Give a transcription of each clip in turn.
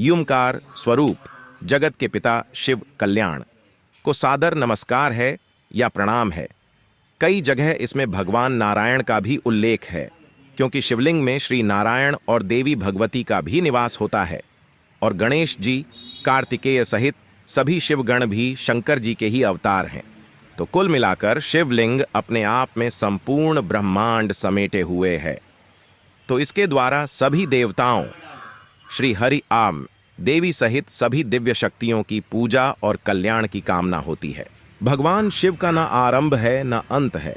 युमकार स्वरूप जगत के पिता शिव कल्याण को सादर नमस्कार है या प्रणाम है। कई जगह इसमें भगवान नारायण का भी उल्लेख है, क्योंकि शिवलिंग में श्री नारायण और देवी भगवती का भी निवास होता है और गणेश जी, कार्तिकेय सहित सभी शिवगण भी शंकर जी के ही अवतार हैं। तो कुल मिलाकर शिवलिंग अपने आप में संपूर्ण ब्रह्मांड समेटे हुए है। तो इसके द्वारा सभी देवताओं, श्री हरि आम देवी सहित सभी दिव्य शक्तियों की पूजा और कल्याण की कामना होती है। भगवान शिव का न आरंभ है न अंत है।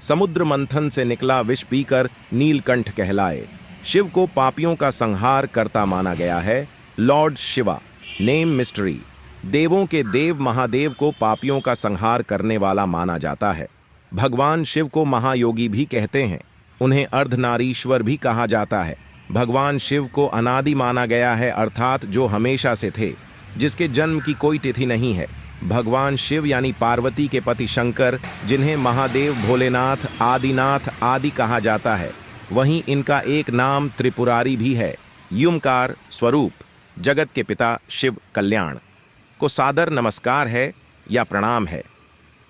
समुद्र मंथन से निकला विष पीकर नीलकंठ कहलाए। शिव को पापियों का संहार करता माना गया है। Lord Shiva, name mystery. देवों के देव महादेव को पापियों का संहार करने वाला माना जाता है। भगवान शिव को महायोगी भी कहते हैं। उन्हें अर्धनारीश्वर भी कहा जाता है। भगवान शिव को अनादि माना गया है, अर्थात जो हमेशा से थे, जिसके जन्म की कोई तिथि नहीं है। भगवान शिव यानी पार्वती के पति शंकर, जिन्हें महादेव, भोलेनाथ, आदिनाथ आदि कहा जाता है, वहीं इनका एक नाम त्रिपुरारी भी है। युमकार स्वरूप जगत के पिता शिव कल्याण को सादर नमस्कार है या प्रणाम है।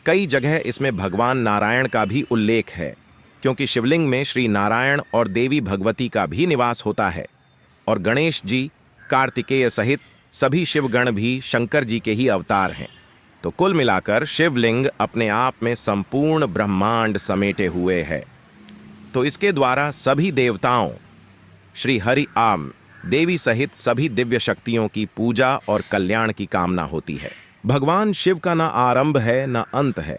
कई जगह इसमें भगवान नारायण का भी उल्लेख है, क्योंकि शिवलिंग में श्री नारायण और देवी भगवती का भी निवास होता है और गणेश जी, कार्तिकेय सहित सभी शिवगण भी शंकर जी के ही अवतार हैं। तो कुल मिलाकर शिवलिंग अपने आप में संपूर्ण ब्रह्मांड समेटे हुए है। तो इसके द्वारा सभी देवताओं, श्री हरि आम देवी सहित सभी दिव्य शक्तियों की पूजा और कल्याण की कामना होती है। भगवान शिव का न आरंभ है न अंत है।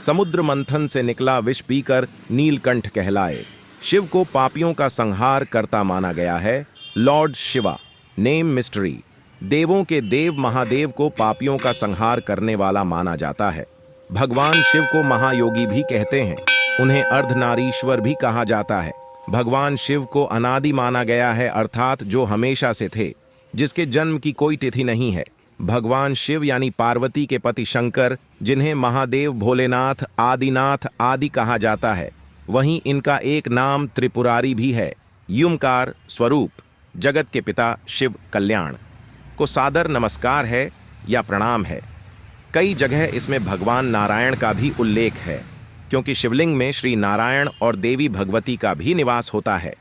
समुद्र मंथन से निकला विष पीकर नीलकंठ कहलाए। शिव को पापियों का संहार करता माना गया है। Lord Shiva, name mystery. देवों के देव महादेव को पापियों का संहार करने वाला माना जाता है। भगवान शिव को महायोगी भी कहते हैं। उन्हें अर्धनारीश्वर भी कहा जाता है। भगवान शिव को अनादि माना गया है, अर्थात जो हमेशा से थे, जिसके जन्म की कोई तिथि नहीं है। भगवान शिव यानी पार्वती के पति शंकर, जिन्हें महादेव, भोलेनाथ, आदिनाथ आदि कहा जाता है, वहीं इनका एक नाम त्रिपुरारी भी है। युमकार स्वरूप जगत के पिता शिव कल्याण को सादर नमस्कार है या प्रणाम है। कई जगह इसमें भगवान नारायण का भी उल्लेख है, क्योंकि शिवलिंग में श्री नारायण और देवी भगवती का भी निवास होता है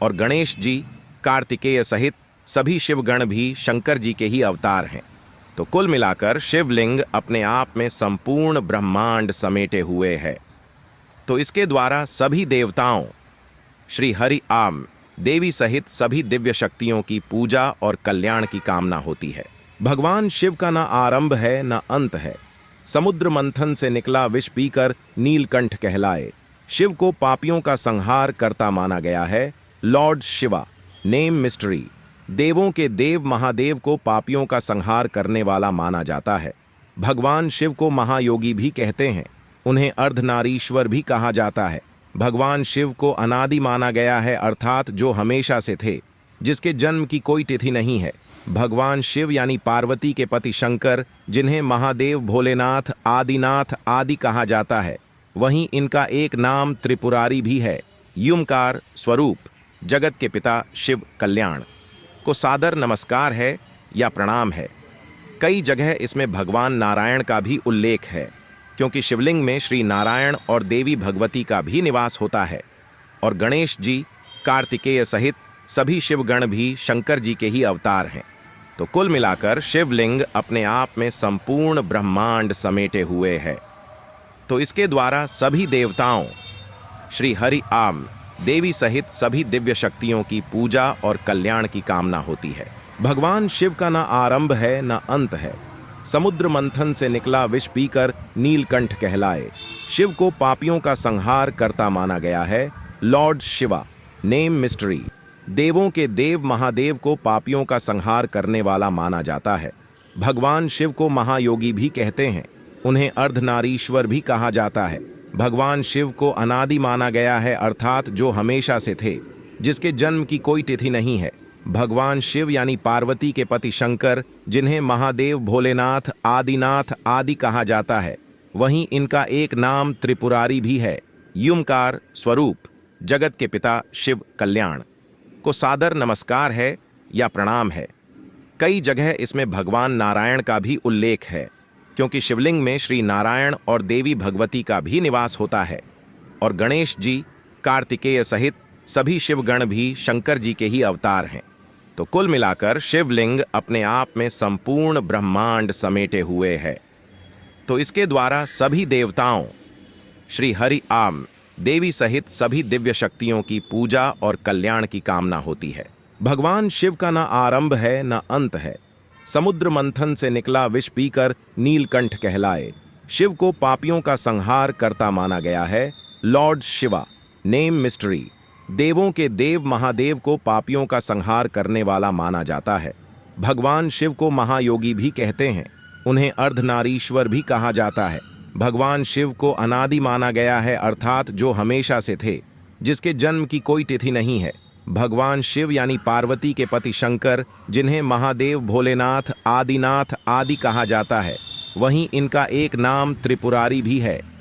और गणेश जी, कार्तिकेय सहित सभी शिवगण भी शंकर जी के ही अवतार हैं। तो कुल मिलाकर शिवलिंग अपने आप में संपूर्ण ब्रह्मांड समेटे हुए है। तो इसके द्वारा सभी देवताओं, श्री हरि आम देवी सहित सभी दिव्य शक्तियों की पूजा और कल्याण की कामना होती है। भगवान शिव का न आरंभ है न अंत है। समुद्र मंथन से निकला विष पीकर नीलकंठ कहलाए। शिव को पापियों का संहार करता माना गया है। Lord Shiva, name mystery. देवों के देव महादेव को पापियों का संहार करने वाला माना जाता है। भगवान शिव को महायोगी भी कहते हैं। उन्हें अर्धनारीश्वर भी कहा जाता है। भगवान शिव को अनादि माना गया है, अर्थात जो हमेशा से थे, जिसके जन्म की कोई तिथि नहीं है। भगवान शिव यानी पार्वती के पति शंकर, जिन्हें महादेव, भोलेनाथ, आदिनाथ आदि कहा जाता है, वहीं इनका एक नाम त्रिपुरारी भी है। युमकार स्वरूप जगत के पिता शिव कल्याण को सादर नमस्कार है या प्रणाम है। कई जगह इसमें भगवान नारायण का भी उल्लेख है, क्योंकि शिवलिंग में श्री नारायण और देवी भगवती का भी निवास होता है और गणेश जी, कार्तिकेय सहित सभी शिवगण भी शंकर जी के ही अवतार हैं। तो कुल मिलाकर शिवलिंग अपने आप में संपूर्ण ब्रह्मांड समेटे हुए है। तो इसके द्वारा सभी देवताओं, श्री हरि आम देवी सहित सभी दिव्य शक्तियों की पूजा और कल्याण की कामना होती है। भगवान शिव का न आरंभ है न अंत है। समुद्र मंथन से निकला विष पीकर नीलकंठ कहलाए। शिव को पापियों का संहार करता माना गया है। Lord Shiva, name mystery. देवों के देव महादेव को पापियों का संहार करने वाला माना जाता है। भगवान शिव को महायोगी भी कहते हैं। उन्हें अर्धनारीश्वर भी कहा जाता है। भगवान शिव को अनादि माना गया है, अर्थात जो हमेशा से थे, जिसके जन्म की कोई तिथि नहीं है। भगवान शिव यानी पार्वती के पति शंकर, जिन्हें महादेव, भोलेनाथ, आदिनाथ आदि कहा जाता है, वहीं इनका एक नाम त्रिपुरारी भी है। युमकार स्वरूप जगत के पिता शिव कल्याण को सादर नमस्कार है या प्रणाम है। कई जगह इसमें भगवान नारायण का भी उल्लेख है, क्योंकि शिवलिंग में श्री नारायण और देवी भगवती का भी निवास होता है, और गणेश जी, कार्तिकेय सहित सभी शिवगण भी शंकर जी के ही अवतार हैं। तो कुल मिलाकर शिवलिंग अपने आप में संपूर्ण ब्रह्मांड समेटे हुए है। तो इसके द्वारा सभी देवताओं, श्री हरि आम देवी सहित सभी दिव्य शक्तियों की पूजा और कल्याण की कामना होती है। भगवान शिव का न आरंभ है न अंत है। समुद्र मंथन से निकला विष पीकर नीलकंठ कहलाए। शिव को पापियों का संहार करता माना गया है। Lord Shiva, name mystery. देवों के देव महादेव को पापियों का संहार करने वाला माना जाता है। भगवान शिव को महायोगी भी कहते हैं। उन्हें अर्धनारीश्वर भी कहा जाता है। भगवान शिव को अनादि माना गया है, अर्थात जो हमेशा से थे, जिसके जन्म की कोई तिथि नहीं है। भगवान शिव यानी पार्वती के पति शंकर, जिन्हें महादेव, भोलेनाथ, आदिनाथ आदि कहा जाता है, वहीं इनका एक नाम त्रिपुरारी भी है।